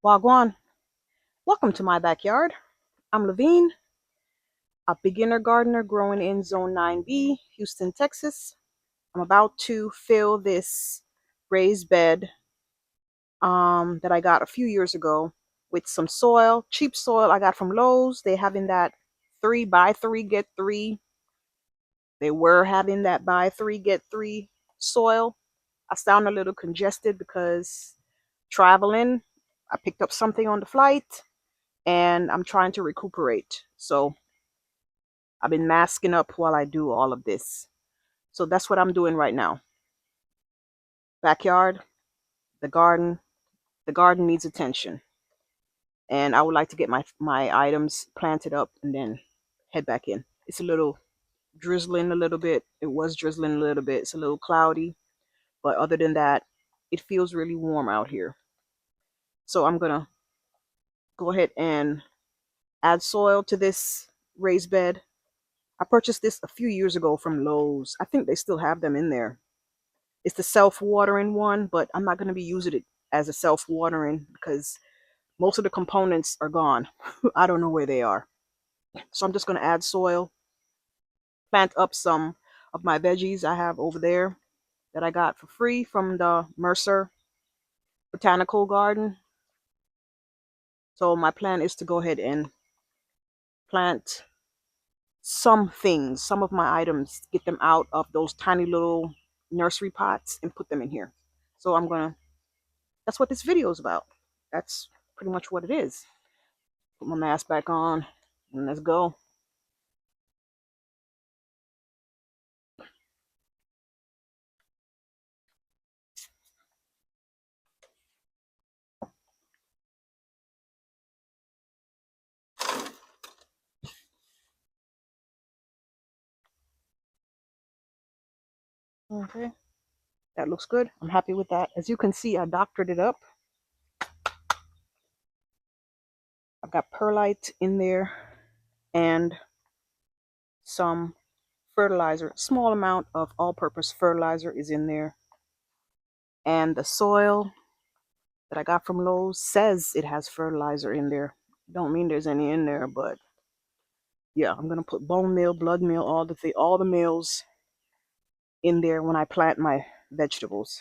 Wagwan, welcome to my backyard. I'm Levine, a beginner gardener growing in Zone 9B, Houston, Texas. I'm about to fill this raised bed that I got a few years ago with some soil, cheap soil I got from Lowe's. They having that 3 by 3 get 3. They were having that buy 3 get 3 soil. I sound a little congested because traveling, I picked up something on the flight and I'm trying to recuperate. So I've been masking up while I do all of this. So that's what I'm doing right now. Backyard, the garden. The garden needs attention. And I would like to get my items planted up and then head back in. It's a little drizzling a little bit. It was drizzling a little bit. It's a little cloudy. But other than that, it feels really warm out here. So I'm going to go ahead and add soil to this raised bed. I purchased this a few years ago from Lowe's. I think they still have them in there. It's the self-watering one, but I'm not going to be using it as a self-watering because most of the components are gone. I don't know where they are. So I'm just going to add soil, plant up some of my veggies I have over there that I got for free from the Mercer Botanical Garden. So my plan is to go ahead and plant some things, some of my items, get them out of those tiny little nursery pots and put them in here. So that's what this video is about. That's pretty much what it is. Put my mask back on and let's go. Okay, that looks good. I'm happy with that. As you can see, I doctored it up. I've got perlite in there and some fertilizer. Small amount of all-purpose fertilizer is in there. And the soil that I got from Lowe's says it has fertilizer in there. Don't mean there's any in there, but yeah, I'm gonna put bone meal, blood meal, all the meals in there when I plant my vegetables.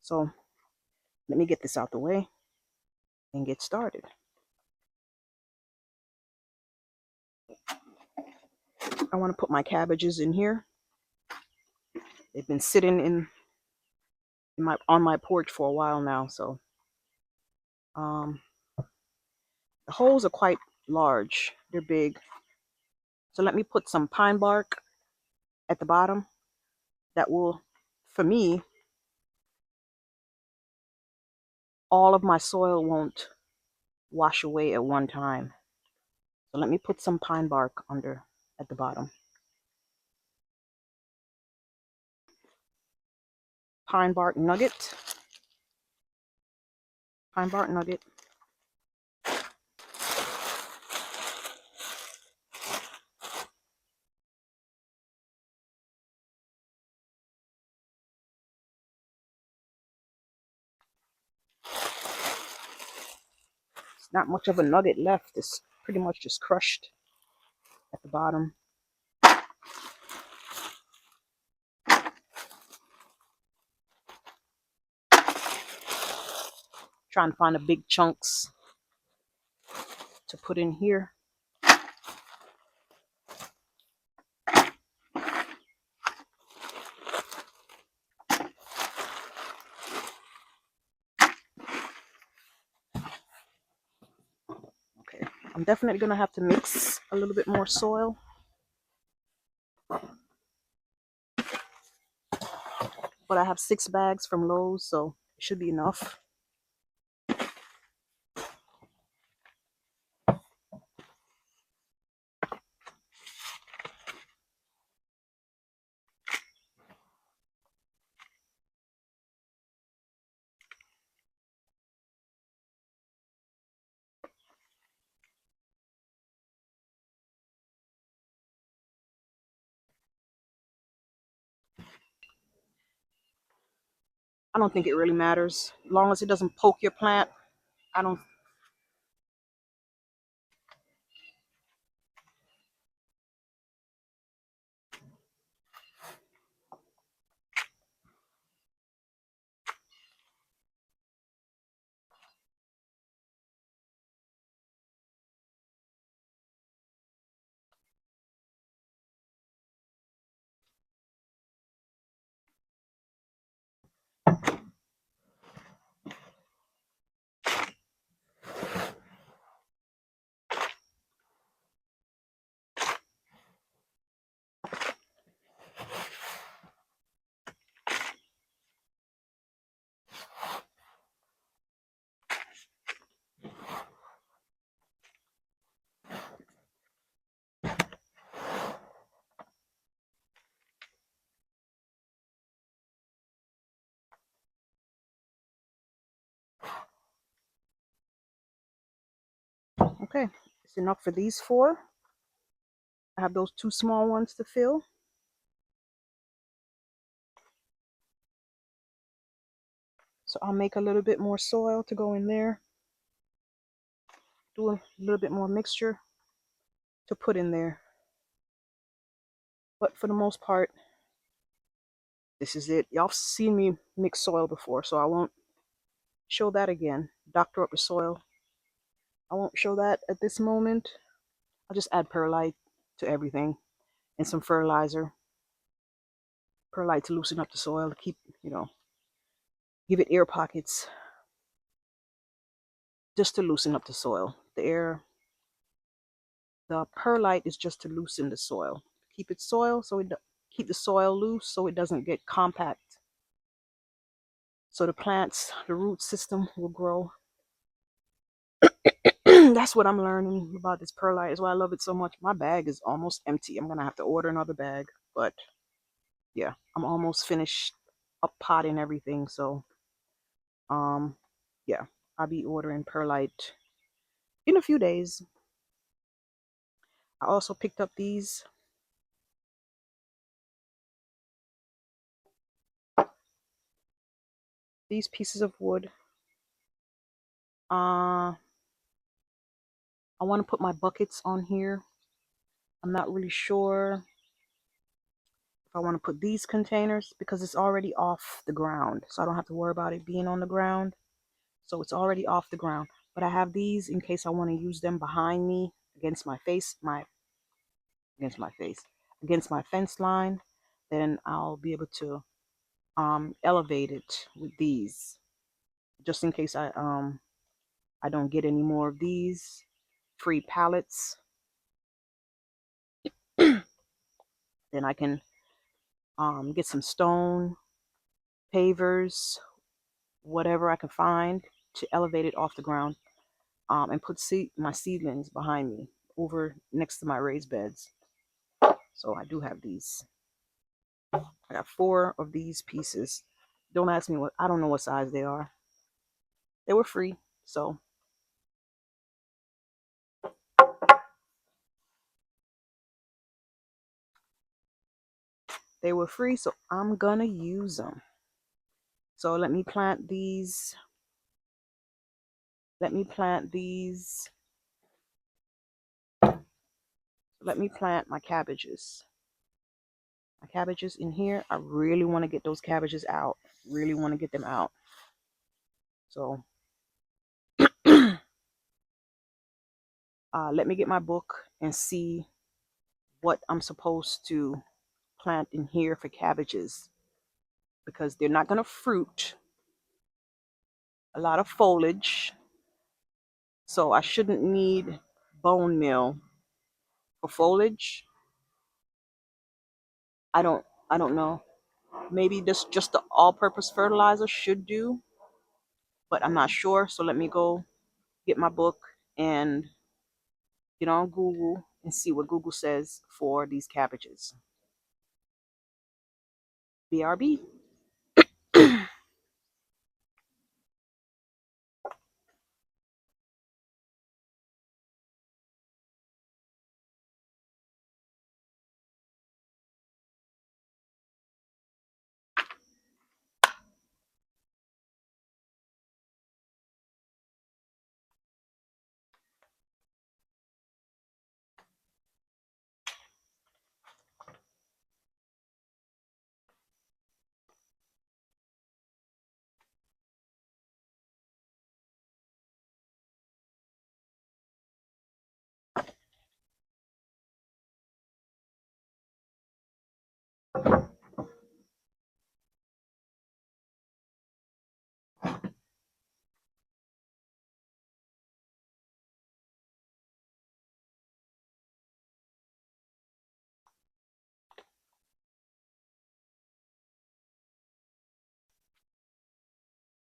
So let me get this out the way and get started. I want to put my cabbages in here. They've been sitting on my porch for a while now, so um, the holes are quite large. They're big. So let me put some pine bark at the bottom. That will, for me, all of my soil won't wash away at one time. So let me put some pine bark under at the bottom. Pine bark nugget. Pine bark nugget. It's not much of a nugget left. It's pretty much just crushed at the bottom. Trying to find the big chunks to put in here. Okay, I'm definitely gonna have to mix a little bit more soil. But I have 6 bags from Lowe's, so it should be enough. I don't think it really matters. As long as it doesn't poke your plant, I don't. Okay, it's enough for these four. I have those two small ones to fill. So I'll make a little bit more soil to go in there. Do a little bit more mixture to put in there. But for the most part, this is it. Y'all seen me mix soil before, so I won't show that again. Doctor up the soil. I won't show that at this moment. I'll just add perlite to everything and some fertilizer. Perlite to loosen up the soil, to keep, give it air pockets, just to loosen up the soil. The perlite is just to loosen the soil. Keep it keep the soil loose so it doesn't get compact. So the root system will grow. That's what I'm learning about this perlite. Is why I love it so much. My bag is almost empty. I'm gonna have to order another bag, but yeah, I'm almost finished up potting everything. So yeah, I'll be ordering perlite in a few days. I also picked up these pieces of wood. I want to put my buckets on here. I'm not really sure if I want to put these containers because it's already off the ground. So I don't have to worry about it being on the ground. So it's already off the ground. But I have these in case I want to use them behind me against my against my fence line. Then I'll be able to elevate it with these just in case I don't get any more of these free pallets. Then I can get some stone pavers, whatever I can find to elevate it off the ground, and put my seedlings behind me over next to my raised beds. So I do have these. I got 4 of these pieces. Don't ask me I don't know what size they are. They were free, so I'm gonna use them. So let me plant these. Let me plant my cabbages. My cabbages in here. I really want to get those cabbages out. Really want to get them out. So let me get my book and see what I'm supposed to plant in here for cabbages, because they're not going to fruit a lot of foliage. So I shouldn't need bone meal for foliage. I don't know. Maybe this just the all-purpose fertilizer should do, but I'm not sure. So let me go get my book and get on Google and see what Google says for these cabbages. BRB.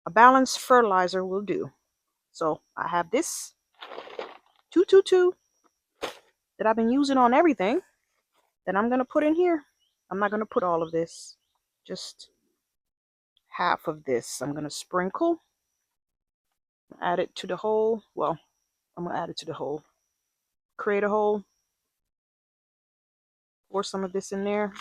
A balanced fertilizer will do. So I have this 222 that I've been using on everything that I'm going to put in here. I'm not going to put all of this, just half of this. I'm going to sprinkle, add it to the hole. Well, I'm going to add it to the hole. Create a hole, pour some of this in there.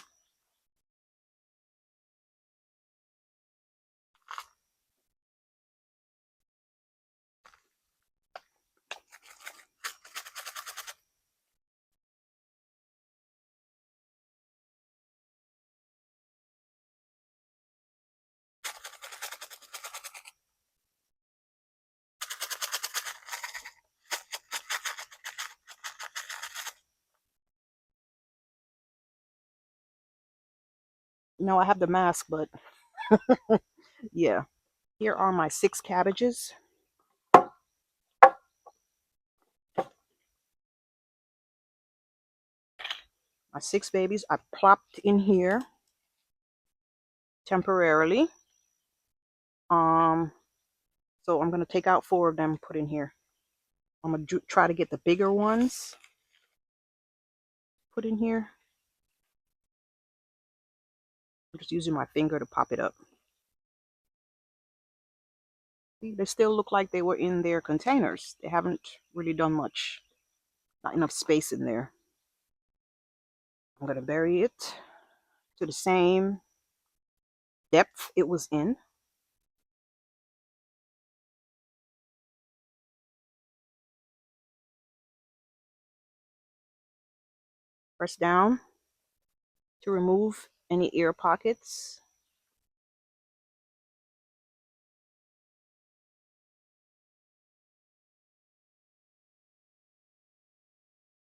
No, I have the mask, but yeah. Here are my 6 cabbages. My 6 babies I plopped in here temporarily. So I'm going to take out 4 of them, put in here. I'm going to try to get the bigger ones put in here. I'm just using my finger to pop it up. See, they still look like they were in their containers. They haven't really done much. Not enough space in there. I'm going to bury it to the same depth it was in. Press down to remove any air pockets.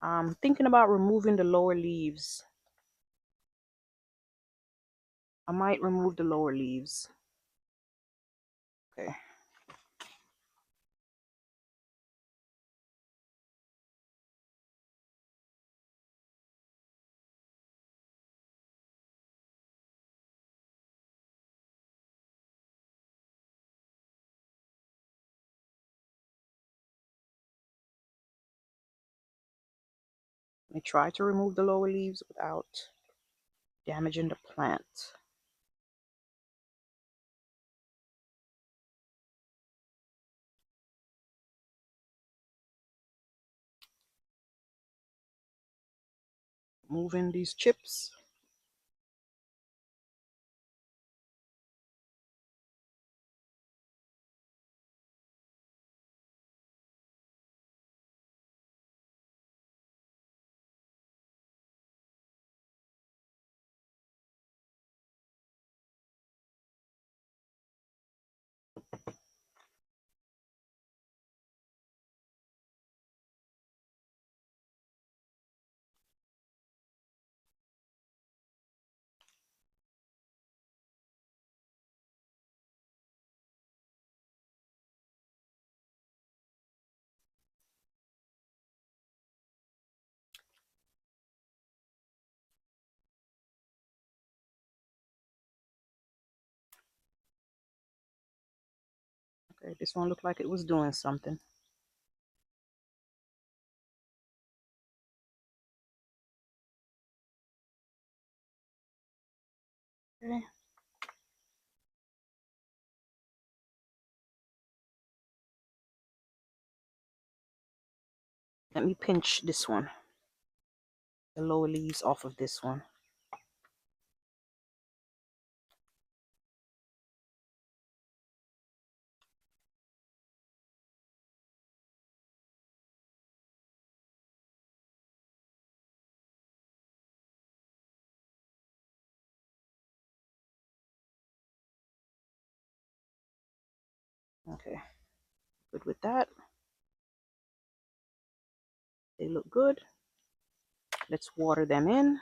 I'm thinking about removing the lower leaves. I might remove the lower leaves. Okay. Let me try to remove the lower leaves without damaging the plant. Moving these chips. Okay, this one looked like it was doing something. Okay. Let me pinch this one, the lower leaves off of this one. Okay, good with that. They look good. Let's water them in.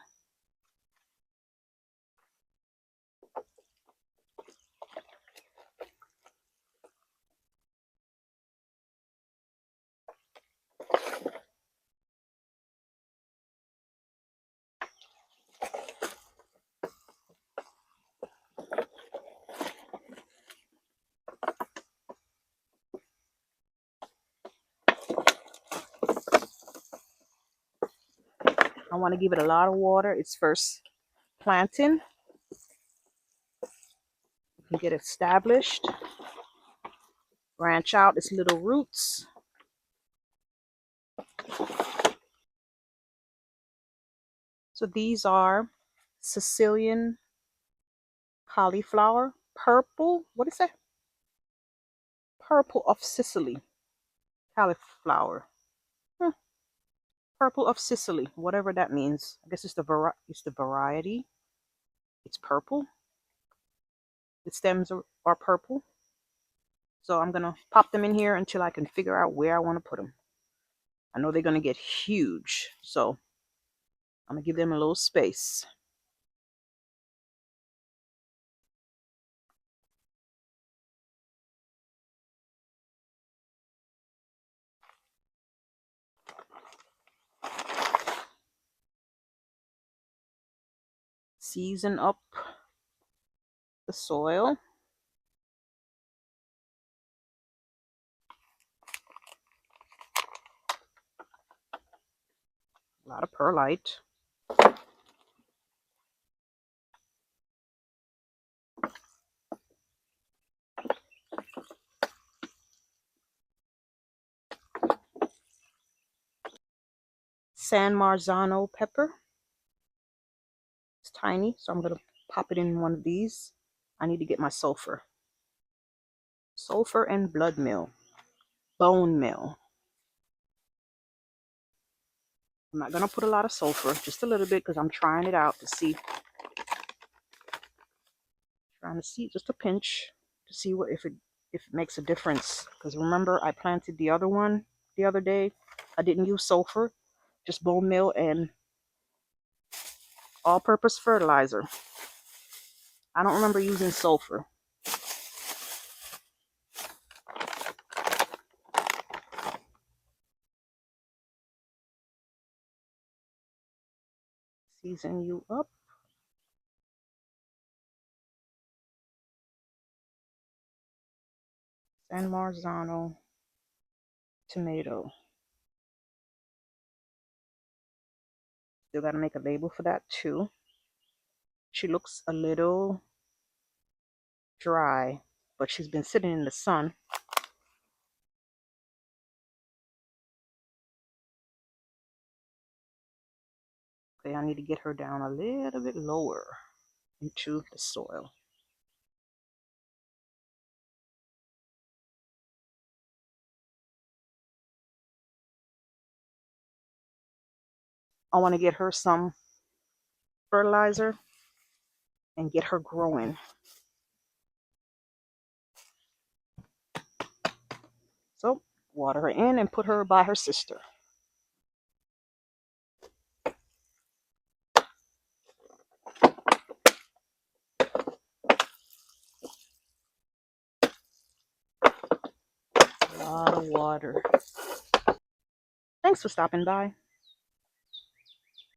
want to give it a lot of water. It's first planting. You can get established, branch out its little roots. So these are Sicilian cauliflower, purple. What is that? Purple of Sicily cauliflower. Purple of Sicily, whatever that means. I guess it's the variety. It's purple. The stems are purple. So I'm gonna pop them in here until I can figure out where I want to put them. I know they're gonna get huge, so I'm gonna give them a little space. Season up the soil. A lot of perlite. San Marzano pepper. It's tiny, so I'm gonna pop it in one of these. I need to get my sulfur. Sulfur and blood meal. Bone meal. I'm not gonna put a lot of sulfur, just a little bit, because I'm trying it out to see. Trying to see just a pinch to see what if it makes a difference. Because remember, I planted the other one the other day. I didn't use sulfur, just bone meal and all-purpose fertilizer. I don't remember using sulfur. Season you up. San Marzano tomato. Still got to make a label for that too. She looks a little dry, but she's been sitting in the sun. Okay, I need to get her down a little bit lower into the soil. I want to get her some fertilizer and get her growing. So water her in and put her by her sister. A lot of water. Thanks for stopping by.